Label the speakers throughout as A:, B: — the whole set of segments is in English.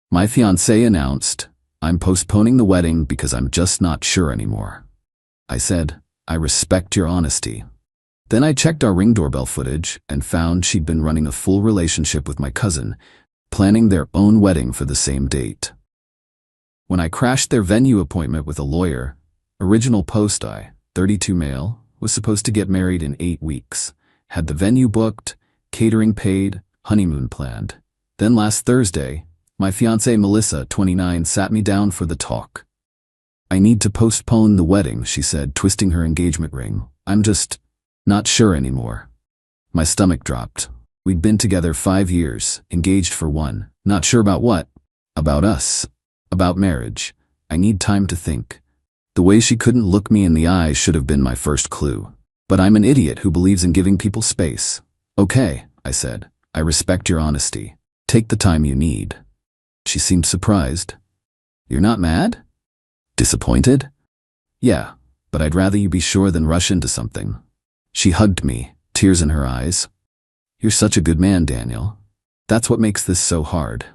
A: My fiancée announced, "I'm postponing the wedding because I'm just not sure anymore." I said, "I respect your honesty." Then I checked our Ring doorbell footage and found she'd been running a full relationship with my cousin, planning their own wedding for the same date. When I crashed their venue appointment with a lawyer, original post 32 male, was supposed to get married in 8 weeks, had the venue booked, catering paid, honeymoon planned. Then last Thursday, my fiancée Melissa, 29, sat me down for the talk. "I need to postpone the wedding," she said, twisting her engagement ring. "I'm just not sure anymore." My stomach dropped. We'd been together 5 years, engaged for 1. Not sure about what? About us. About marriage. I need time to think. The way she couldn't look me in the eye should have been my first clue. But I'm an idiot who believes in giving people space. "Okay," I said. "I respect your honesty. Take the time you need." She seemed surprised. "You're not mad? Disappointed?" "Yeah, but I'd rather you be sure than rush into something." She hugged me, tears in her eyes. "You're such a good man, Daniel. That's what makes this so hard."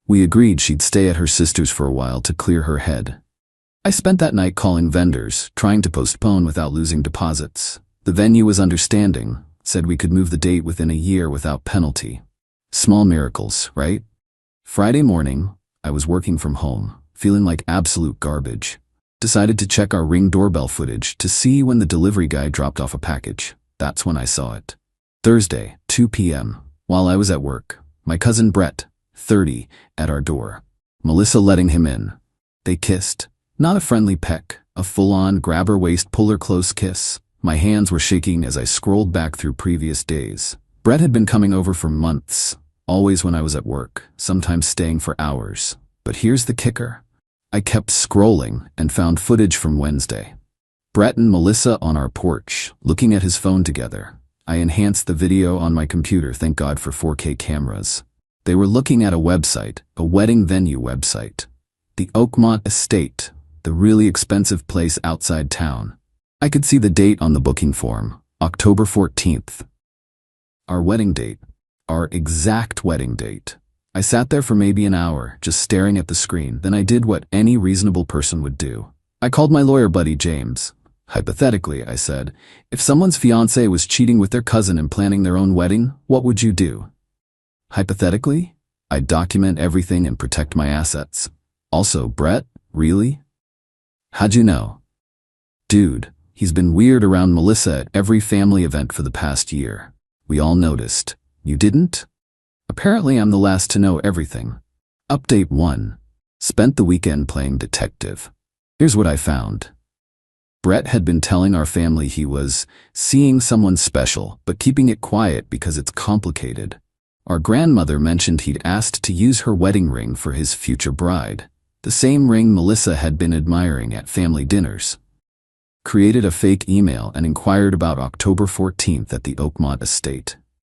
A: We agreed she'd stay at her sister's for a while to clear her head. I spent that night calling vendors, trying to postpone without losing deposits. The venue was understanding, said we could move the date within a year without penalty. Small miracles, right? Friday morning, I was working from home, feeling like absolute garbage. Decided to check our Ring doorbell footage to see when the delivery guy dropped off a package. That's when I saw it. Thursday, 2 p.m., while I was at work, my cousin Brett, 30, at our door. Melissa letting him in. They kissed. Not a friendly peck, a full-on grab-her-waist, pull-her-close kiss. My hands were shaking as I scrolled back through previous days. Brett had been coming over for months, always when I was at work, sometimes staying for hours. But here's the kicker. I kept scrolling and found footage from Wednesday. Brett and Melissa on our porch, looking at his phone together. I enhanced the video on my computer, thank God for 4K cameras. They were looking at a website, a wedding venue website. The Oakmont Estate, the really expensive place outside town. I could see the date on the booking form, October 14th. Our wedding date. Our exact wedding date. I sat there for maybe an hour, just staring at the screen. Then I did what any reasonable person would do. I called my lawyer buddy James. "Hypothetically," I said, "if someone's fiancé was cheating with their cousin and planning their own wedding, what would you do?" "Hypothetically? I'd document everything and protect my assets." "Also, Brett, really? How'd you know?" "Dude, he's been weird around Melissa at every family event for the past year. We all noticed. You didn't?" Apparently I'm the last to know everything. Update 1. Spent the weekend playing detective. Here's what I found. Brett had been telling our family he was seeing someone special, but keeping it quiet because it's complicated. Our grandmother mentioned he'd asked to use her wedding ring for his future bride, the same ring Melissa had been admiring at family dinners. Created a fake email and inquired about October 14th at the Oakmont Estate.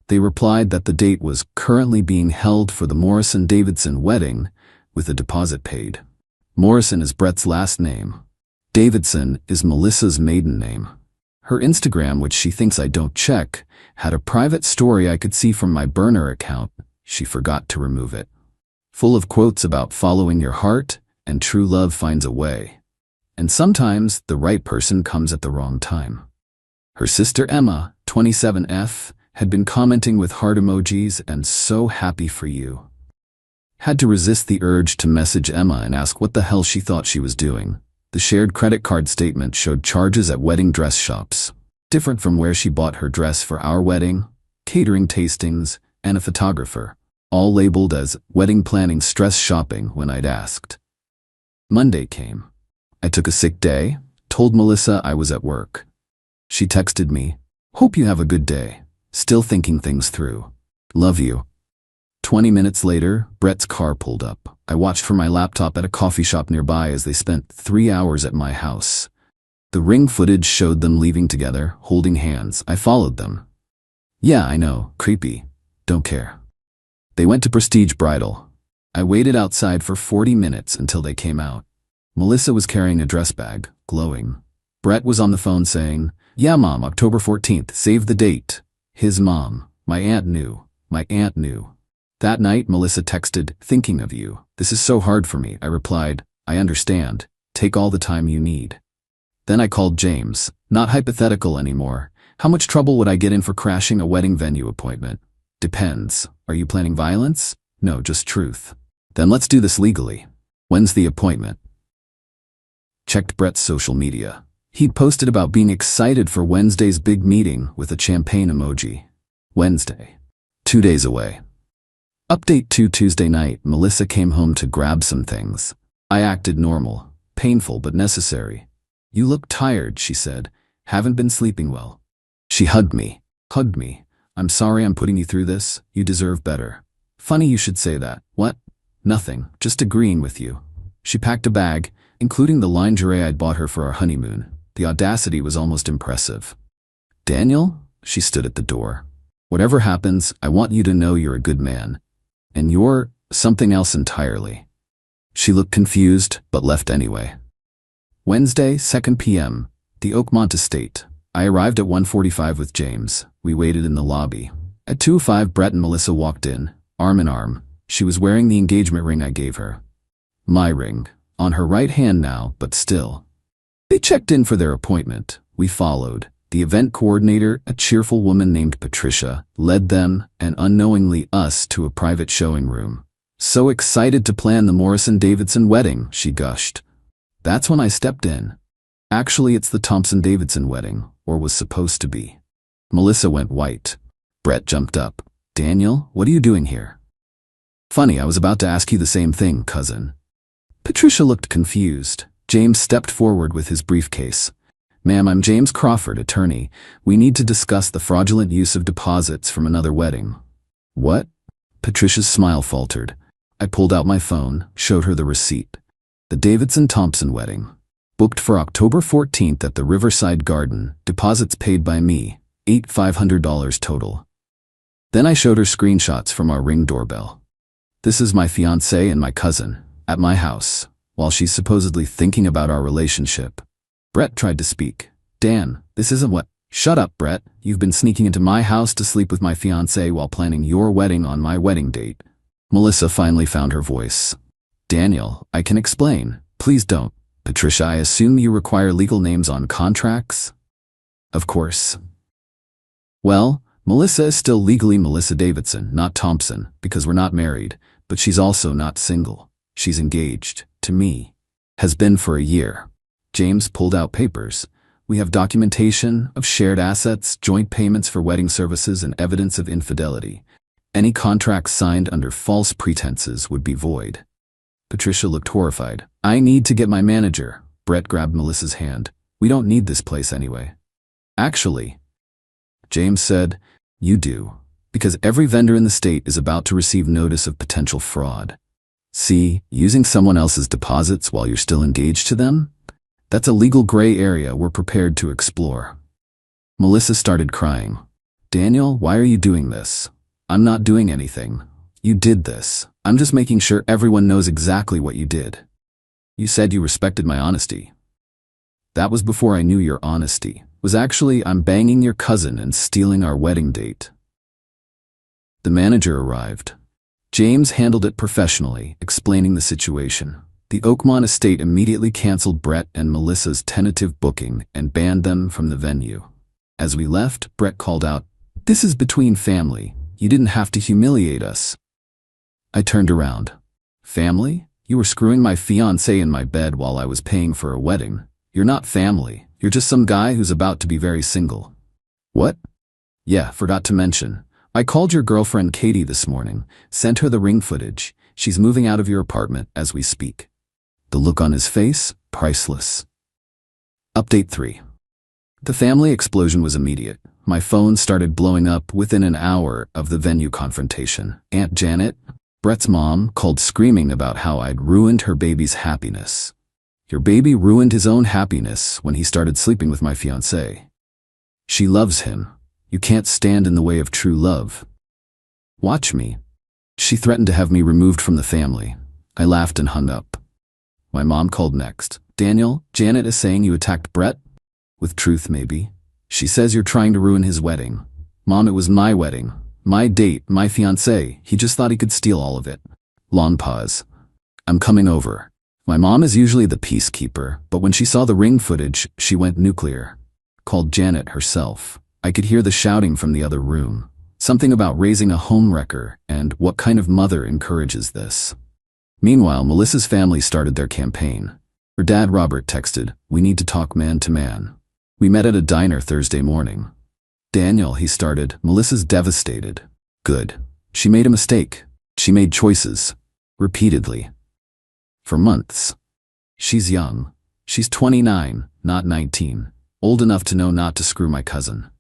A: They replied that the date was currently being held for the Morrison-Davidson wedding, with a deposit paid. Morrison is Brett's last name. Davidson is Melissa's maiden name. Her Instagram, which she thinks I don't check, had a private story I could see from my burner account. She forgot to remove it. Full of quotes about following your heart and true love finds a way. And sometimes the right person comes at the wrong time. Her sister Emma, 27F, had been commenting with heart emojis and "so happy for you." Had to resist the urge to message Emma and ask what the hell she thought she was doing. The shared credit card statement showed charges at wedding dress shops, different from where she bought her dress for our wedding, catering tastings, and a photographer, all labeled as wedding planning stress shopping when I'd asked. Monday came. I took a sick day, told Melissa I was at work. She texted me, "Hope you have a good day. Still thinking things through. Love you." 20 minutes later, Brett's car pulled up. I watched from my laptop at a coffee shop nearby as they spent 3 hours at my house. The Ring footage showed them leaving together, holding hands. I followed them. Yeah, I know, creepy. Don't care. They went to Prestige Bridal. I waited outside for 40 minutes until they came out. Melissa was carrying a dress bag, glowing. Brett was on the phone saying, "Yeah, Mom, October 14th, save the date." His mom, my aunt knew. That night, Melissa texted, "Thinking of you. This is so hard for me." I replied, "I understand. Take all the time you need." Then I called James. Not hypothetical anymore. How much trouble would I get in for crashing a wedding venue appointment? Depends. Are you planning violence? No, just truth. Then let's do this legally. When's the appointment? Checked Brett's social media. He'd posted about being excited for Wednesday's big meeting with a champagne emoji. Wednesday. 2 days away. Update 2 Tuesday night, Melissa came home to grab some things. I acted normal. Painful but necessary. "You look tired," she said. "Haven't been sleeping well." She hugged me. "I'm sorry I'm putting you through this. You deserve better." "Funny you should say that." "What?" "Nothing, just agreeing with you." She packed a bag, including the lingerie I'd bought her for our honeymoon. The audacity was almost impressive. "Daniel?" She stood at the door. "Whatever happens, I want you to know you're a good man. And you're something else entirely." She looked confused, but left anyway. Wednesday, 2 p.m., the Oakmont Estate. I arrived at 1:45 with James. We waited in the lobby. At 2:05, Brett and Melissa walked in, arm in arm. She was wearing the engagement ring I gave her. My ring. On her right hand now, but still. They checked in for their appointment. We followed. The event coordinator, a cheerful woman named Patricia, led them, and unknowingly us, to a private showing room. "So excited to plan the Morrison-Davidson wedding," she gushed. That's when I stepped in. Actually, it's the Thompson-Davidson wedding, or was supposed to be. Melissa went white. Brett jumped up. "Daniel, what are you doing here?" "Funny, I was about to ask you the same thing, cousin." Patricia looked confused. James stepped forward with his briefcase. "Ma'am, I'm James Crawford, attorney. We need to discuss the fraudulent use of deposits from another wedding." "What?" Patricia's smile faltered. I pulled out my phone, showed her the receipt. The Davidson-Thompson wedding. Booked for October 14th at the Riverside Garden. Deposits paid by me. $500 total. Then I showed her screenshots from our Ring doorbell. "This is my fiancée and my cousin, at my house, while she's supposedly thinking about our relationship." Brett tried to speak. "Dan, this isn't what—" "Shut up, Brett. You've been sneaking into my house to sleep with my fiancée while planning your wedding on my wedding date." Melissa finally found her voice. "Daniel, I can explain. Please don't." "Patricia, I assume you require legal names on contracts?" "Of course." "Well, Melissa is still legally Melissa Davidson, not Thompson, because we're not married, but she's also not single. She's engaged, to me. Has been for a year." James pulled out papers. "We have documentation of shared assets, joint payments for wedding services, and evidence of infidelity. Any contracts signed under false pretenses would be void." Patricia looked horrified. "I need to get my manager." Brett grabbed Melissa's hand. "We don't need this place anyway." "Actually," James said, "you do. Because every vendor in the state is about to receive notice of potential fraud. See, using someone else's deposits while you're still engaged to them? That's a legal gray area we're prepared to explore." Melissa started crying. "Daniel, why are you doing this?" "I'm not doing anything. You did this. I'm just making sure everyone knows exactly what you did. You said you respected my honesty." "That was before I knew your honesty. Was actually, I'm banging your cousin and stealing our wedding date." The manager arrived. James handled it professionally, explaining the situation. The Oakmont estate immediately canceled Brett and Melissa's tentative booking and banned them from the venue. As we left, Brett called out, "This is between family. You didn't have to humiliate us." I turned around. "Family? You were screwing my fiancé in my bed while I was paying for a wedding. You're not family. You're just some guy who's about to be very single." "What?" "Yeah, forgot to mention. I called your girlfriend Katie this morning, sent her the ring footage. She's moving out of your apartment as we speak." The look on his face, priceless. Update 3. The family explosion was immediate. My phone started blowing up within an hour of the venue confrontation. Aunt Janet, Brett's mom, called screaming about how I'd ruined her baby's happiness. "Your baby ruined his own happiness when he started sleeping with my fiancée. She loves him. You can't stand in the way of true love. Watch me." She threatened to have me removed from the family. I laughed and hung up. My mom called next. "Daniel, Janet is saying you attacked Brett?" "With truth, maybe. She says you're trying to ruin his wedding." "Mom, it was my wedding. My date, my fiancé, he just thought he could steal all of it. Long pause. I'm coming over. My mom is usually the peacekeeper, but when she saw the ring footage, she went nuclear. Called Janet herself. I could hear the shouting from the other room. Something about raising a homewrecker and what kind of mother encourages this. Meanwhile, Melissa's family started their campaign. Her dad, Robert, texted, "We need to talk man to man." We met at a diner Thursday morning. "Daniel," he started, "Melissa's devastated." Good. She made a mistake. She made choices. Repeatedly. For months. She's young. She's 29, not 19. Old enough to know not to screw my cousin.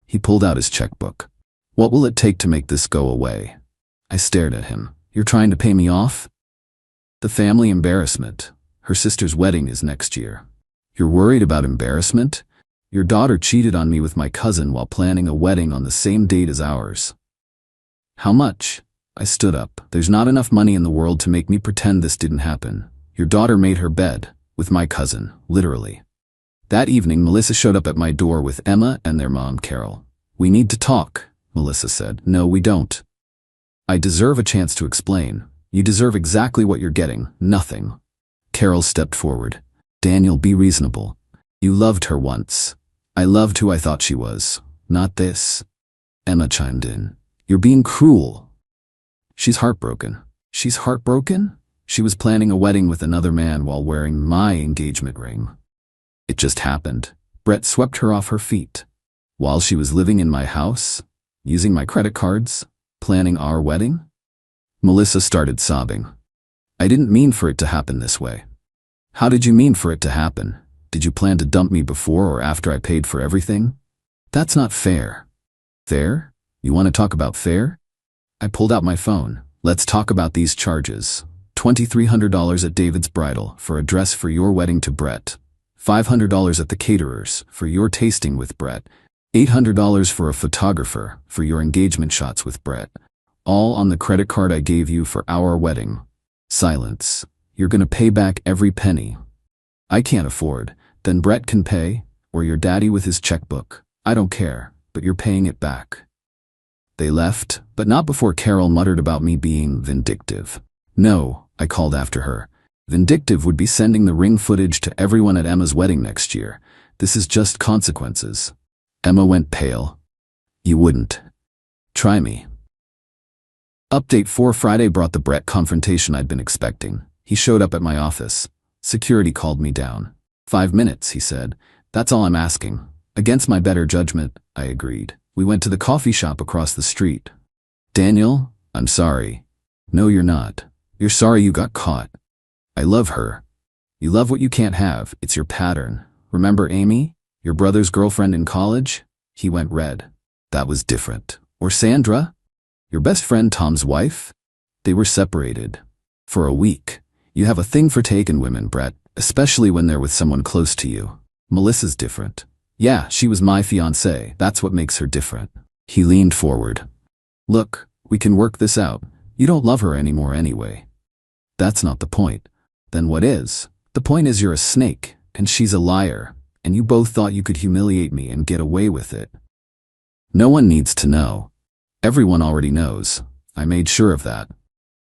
A: He pulled out his checkbook. "What will it take to make this go away?" I stared at him. "You're trying to pay me off?" "The family embarrassment. Her sister's wedding is next year." "You're worried about embarrassment? Your daughter cheated on me with my cousin while planning a wedding on the same date as ours." "How much?" I stood up. "There's not enough money in the world to make me pretend this didn't happen. Your daughter made her bed. With my cousin. Literally." That evening, Melissa showed up at my door with Emma and their mom, Carol. "We need to talk," Melissa said. "No, we don't." "I deserve a chance to explain." "You deserve exactly what you're getting. Nothing." Carol stepped forward. "Daniel, be reasonable. You loved her once." "I loved who I thought she was. Not this." Emma chimed in. "You're being cruel." "She's heartbroken." "She's heartbroken?" "She was planning a wedding with another man while wearing my engagement ring. It just happened." Brett swept her off her feet. "While she was living in my house? Using my credit cards? Planning our wedding?" Melissa started sobbing. "I didn't mean for it to happen this way." "How did you mean for it to happen? Did you plan to dump me before or after I paid for everything?" "That's not fair." "Fair? You want to talk about fair?" I pulled out my phone. "Let's talk about these charges. $2,300 at David's Bridal for a dress for your wedding to Brett. $500 at the caterers for your tasting with Brett. $800 for a photographer for your engagement shots with Brett. All on the credit card I gave you for our wedding." Silence. "You're gonna pay back every penny." "I can't afford." "Then Brett can pay, or your daddy with his checkbook. I don't care, but you're paying it back." They left, but not before Carol muttered about me being vindictive. "No," I called after her. "Vindictive would be sending the ring footage to everyone at Emma's wedding next year. This is just consequences." Emma went pale. "You wouldn't." "Try me." Update 4 Friday brought the Brett confrontation I'd been expecting. He showed up at my office. Security called me down. 5 minutes, he said. "That's all I'm asking." Against my better judgment, I agreed. We went to the coffee shop across the street. "Daniel, I'm sorry." "No, you're not. You're sorry you got caught." "I love her." "You love what you can't have. It's your pattern. Remember Amy, your brother's girlfriend in college?" He went red. "That was different." "Or Sandra? Your best friend Tom's wife?" "They were separated. For a week. You have a thing for taken women, Brett, especially when they're with someone close to you. Melissa's different." "Yeah, she was my fiancée. That's what makes her different." He leaned forward. "Look, we can work this out. You don't love her anymore anyway." "That's not the point." "Then what is? The point is you're a snake, and she's a liar, and you both thought you could humiliate me and get away with it." "No one needs to know. Everyone already knows. I made sure of that."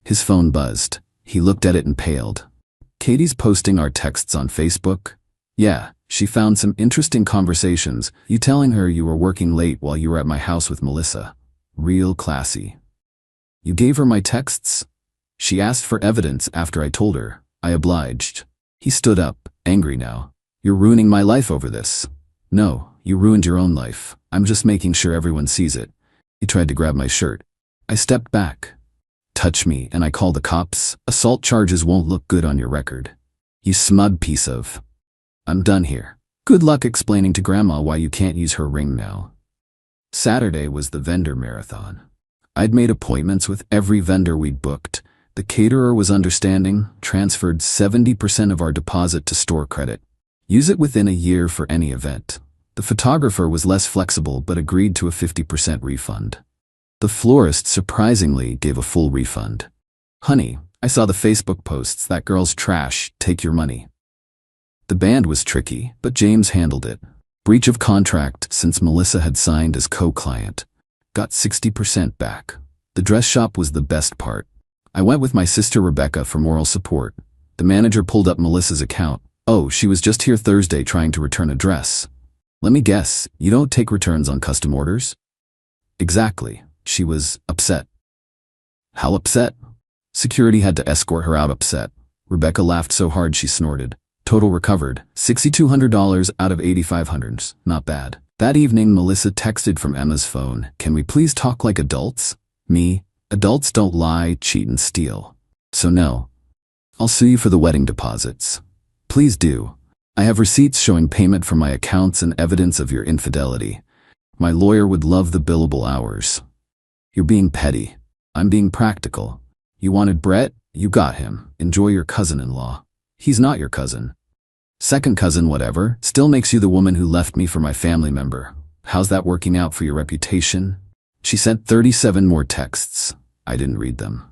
A: His phone buzzed. He looked at it and paled. "Katie's posting our texts on Facebook?" "Yeah, she found some interesting conversations. You telling her you were working late while you were at my house with Melissa. Real classy." "You gave her my texts?" "She asked for evidence after I told her. I obliged." He stood up, angry now. "You're ruining my life over this." "No, you ruined your own life. I'm just making sure everyone sees it." He tried to grab my shirt. I stepped back. "Touch me and I call the cops. Assault charges won't look good on your record. You smug piece of..." "I'm done here. Good luck explaining to Grandma why you can't use her ring now." Saturday was the vendor marathon. I'd made appointments with every vendor we'd booked. The caterer was understanding, transferred 70% of our deposit to store credit. Use it within a year for any event. The photographer was less flexible but agreed to a 50% refund. The florist surprisingly gave a full refund. "Honey, I saw the Facebook posts. That girl's trash. Take your money." The band was tricky, but James handled it. Breach of contract since Melissa had signed as co-client. got 60% back. The dress shop was the best part. I went with my sister Rebecca for moral support. The manager pulled up Melissa's account. Oh, she was just here Thursday trying to return a dress. Let me guess, you don't take returns on custom orders? Exactly. She was upset. How upset? Security had to escort her out upset. Rebecca laughed so hard she snorted. Total recovered, $6,200 out of $8,500. Not bad. That evening, Melissa texted from Emma's phone. Can we please talk like adults? Me? Adults don't lie, cheat, and steal. So no. I'll sue you for the wedding deposits. Please do. I have receipts showing payment from my accounts and evidence of your infidelity. My lawyer would love the billable hours. You're being petty. I'm being practical. You wanted Brett? You got him. Enjoy your cousin-in-law. He's not your cousin. Second cousin, whatever, still makes you the woman who left me for my family member. How's that working out for your reputation? She sent 37 more texts. I didn't read them.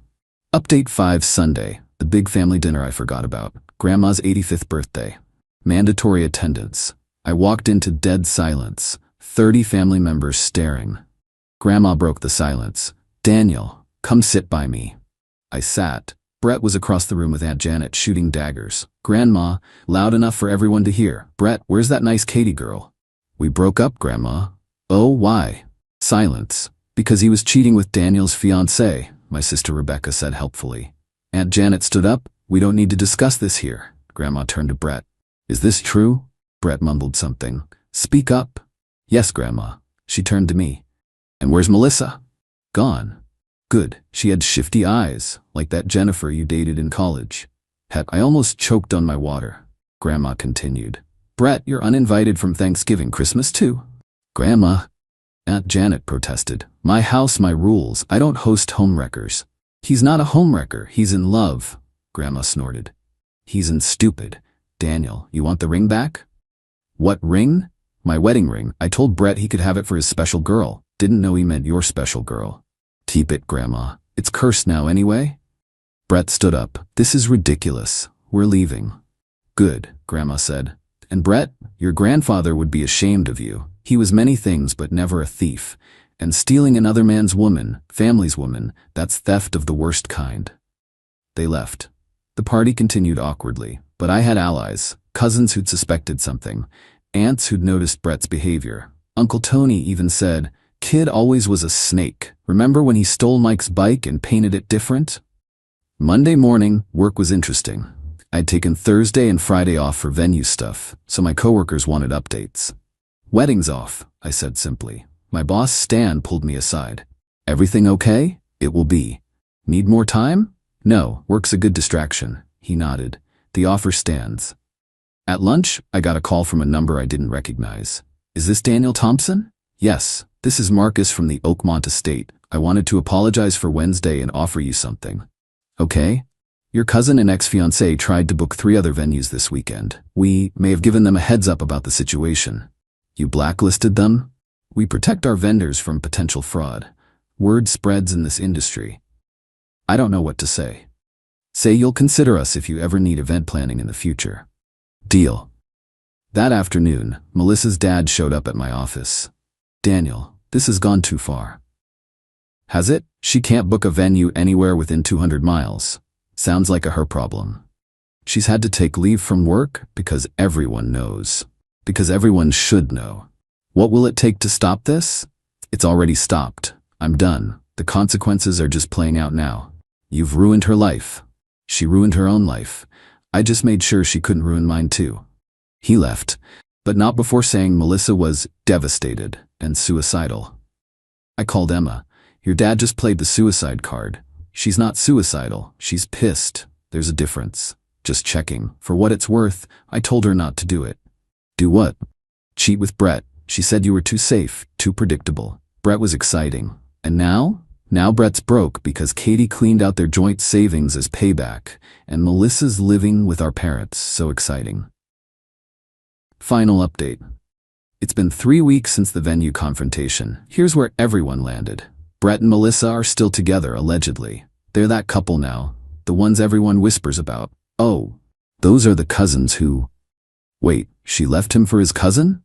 A: Update 5 Sunday, the big family dinner I forgot about. Grandma's 85th birthday. Mandatory attendance. I walked into dead silence. 30 family members staring. Grandma broke the silence. Daniel, come sit by me. I sat. Brett was across the room with Aunt Janet shooting daggers. Grandma, loud enough for everyone to hear. Brett, where's that nice Katie girl? We broke up, Grandma. Oh, why? Silence. Because he was cheating with Daniel's fiancée, my sister Rebecca said helpfully. Aunt Janet stood up. We don't need to discuss this here. Grandma turned to Brett. Is this true? Brett mumbled something. Speak up. Yes, Grandma. She turned to me. And where's Melissa? Gone. Good. She had shifty eyes, like that Jennifer you dated in college. Heck, I almost choked on my water. Grandma continued. Brett, you're uninvited from Thanksgiving, Christmas too. Grandma. Aunt Janet protested. My house, my rules. I don't host homewreckers. He's not a homewrecker. He's in love. Grandma snorted. He's in stupid. Daniel, you want the ring back? What ring? My wedding ring. I told Brett he could have it for his special girl. Didn't know he meant your special girl. Keep it, Grandma. It's cursed now anyway. Brett stood up. This is ridiculous. We're leaving. Good, Grandma said. And Brett, your grandfather would be ashamed of you. He was many things but never a thief. And stealing another man's woman, family's woman, that's theft of the worst kind. They left. The party continued awkwardly, but I had allies, cousins who'd suspected something, aunts who'd noticed Brett's behavior. Uncle Tony even said, Kid always was a snake. Remember when he stole Mike's bike and painted it different? Monday morning, work was interesting. I'd taken Thursday and Friday off for venue stuff, so my coworkers wanted updates. Wedding's off, I said simply. My boss, Stan, pulled me aside. Everything okay? It will be. Need more time? No, work's a good distraction. He nodded. The offer stands. At lunch, I got a call from a number I didn't recognize. Is this Daniel Thompson? Yes. This is Marcus from the Oakmont estate. I wanted to apologize for Wednesday and offer you something. Okay? Your cousin and ex-fiancé tried to book 3 other venues this weekend. We may have given them a heads up about the situation. You blacklisted them? We protect our vendors from potential fraud. Word spreads in this industry. I don't know what to say. Say you'll consider us if you ever need event planning in the future. Deal. That afternoon, Melissa's dad showed up at my office. Daniel, this has gone too far. Has it? She can't book a venue anywhere within 200 miles. Sounds like a her problem. She's had to take leave from work because everyone knows. Because everyone should know. What will it take to stop this? It's already stopped. I'm done. The consequences are just playing out now. You've ruined her life. She ruined her own life. I just made sure she couldn't ruin mine too. He left, but not before saying Melissa was devastated and suicidal. I called Emma. Your dad just played the suicide card. She's not suicidal. She's pissed. There's a difference. Just checking. For what it's worth, I told her not to do it. Do what? Cheat with Brett. She said you were too safe, too predictable. Brett was exciting. And now? Now Brett's broke because Katie cleaned out their joint savings as payback, and Melissa's living with our parents. So exciting. Final update. It's been 3 weeks since the venue confrontation. Here's where everyone landed. Brett and Melissa are still together, allegedly. They're that couple now, the ones everyone whispers about. Oh, those are the cousins who... Wait, she left him for his cousin?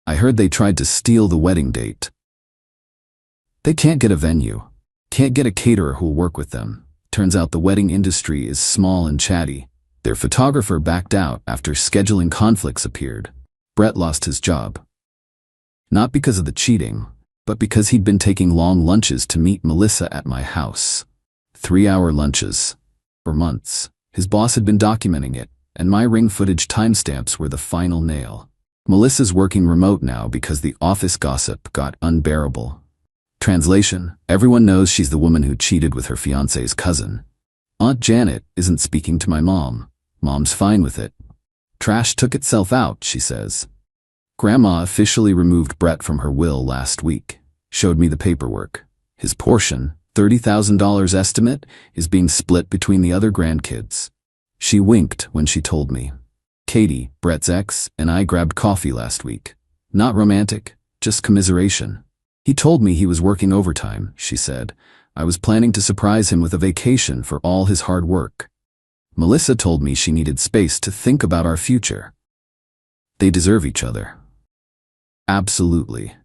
A: I heard they tried to steal the wedding date. They can't get a venue. Can't get a caterer who'll work with them. Turns out the wedding industry is small and chatty. Their photographer backed out after scheduling conflicts appeared. Brett lost his job. Not because of the cheating, but because he'd been taking long lunches to meet Melissa at my house. 3-hour lunches. For months. His boss had been documenting it, and my ring footage timestamps were the final nail. Melissa's working remote now because the office gossip got unbearable. Translation: everyone knows she's the woman who cheated with her fiancé's cousin. Aunt Janet isn't speaking to my mom. Mom's fine with it. Trash took itself out, she says. Grandma officially removed Brett from her will last week. Showed me the paperwork. His portion, $30,000 estimate, is being split between the other grandkids. She winked when she told me. Katie, Brett's ex, and I grabbed coffee last week. Not romantic, just commiseration. He told me he was working overtime, she said. I was planning to surprise him with a vacation for all his hard work. Melissa told me she needed space to think about our future. They deserve each other. Absolutely.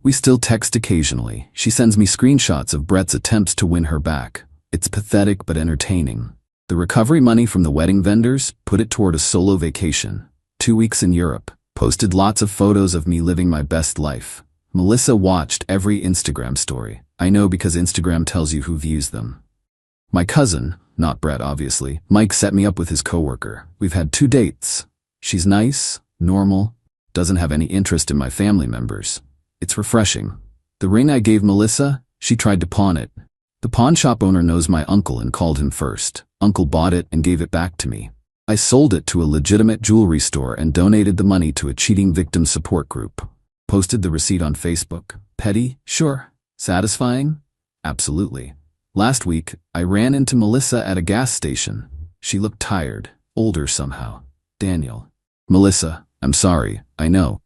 A: We still text occasionally. She sends me screenshots of Brett's attempts to win her back. It's pathetic but entertaining. The recovery money from the wedding vendors put it toward a solo vacation. 2 weeks in Europe. Posted lots of photos of me living my best life. Melissa watched every Instagram story. I know because Instagram tells you who views them. My cousin, not Brett obviously, Mike set me up with his coworker. We've had 2 dates. She's nice, normal, doesn't have any interest in my family members. It's refreshing. The ring I gave Melissa, she tried to pawn it. The pawn shop owner knows my uncle and called him first. Uncle bought it and gave it back to me. I sold it to a legitimate jewelry store and donated the money to a cheating victim support group. Posted the receipt on Facebook. Petty? Sure. Satisfying? Absolutely. Last week, I ran into Melissa at a gas station. She looked tired, older somehow. Daniel. Melissa, I'm sorry, I know.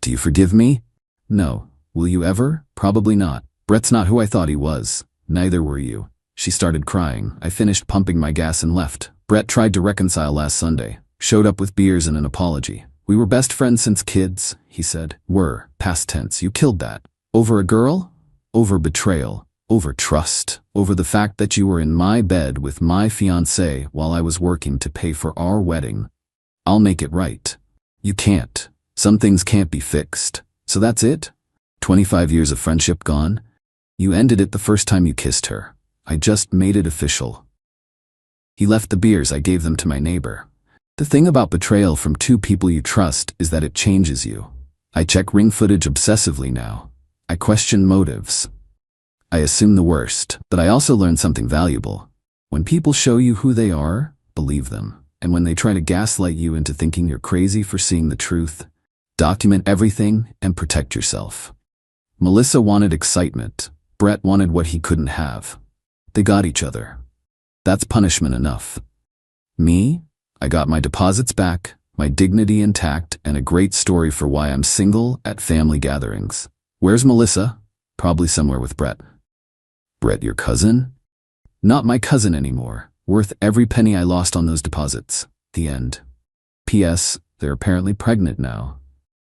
A: Do you forgive me? No. Will you ever? Probably not. Brett's not who I thought he was. Neither were you. She started crying. I finished pumping my gas and left. Brett tried to reconcile last Sunday. Showed up with beers and an apology. We were best friends since kids, he said. Were, past tense, you killed that. Over a girl? Over betrayal. Over trust. Over the fact that you were in my bed with my fiancé while I was working to pay for our wedding. I'll make it right. You can't. Some things can't be fixed. So that's it? 25 years of friendship gone? You ended it the first time you kissed her. I just made it official. He left the beers. I gave them to my neighbor. The thing about betrayal from 2 people you trust is that it changes you. I check ring footage obsessively now. I question motives. I assume the worst, but I also learned something valuable. When people show you who they are, believe them. And when they try to gaslight you into thinking you're crazy for seeing the truth, document everything and protect yourself. Melissa wanted excitement. Brett wanted what he couldn't have. They got each other. That's punishment enough. Me? I got my deposits back, my dignity intact, and a great story for why I'm single at family gatherings. Where's Melissa? Probably somewhere with Brett. Brett, your cousin? Not my cousin anymore. Worth every penny I lost on those deposits. The end. P.S. They're apparently pregnant now.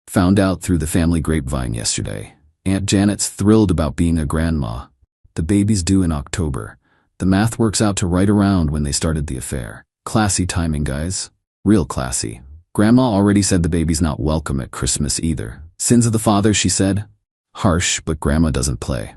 A: Found out through the family grapevine yesterday. Aunt Janet's thrilled about being a grandma. The baby's due in October. The math works out to right around when they started the affair. Classy timing, guys. Real classy. Grandma already said the baby's not welcome at Christmas either. Sins of the father, she said. Harsh, but Grandma doesn't play.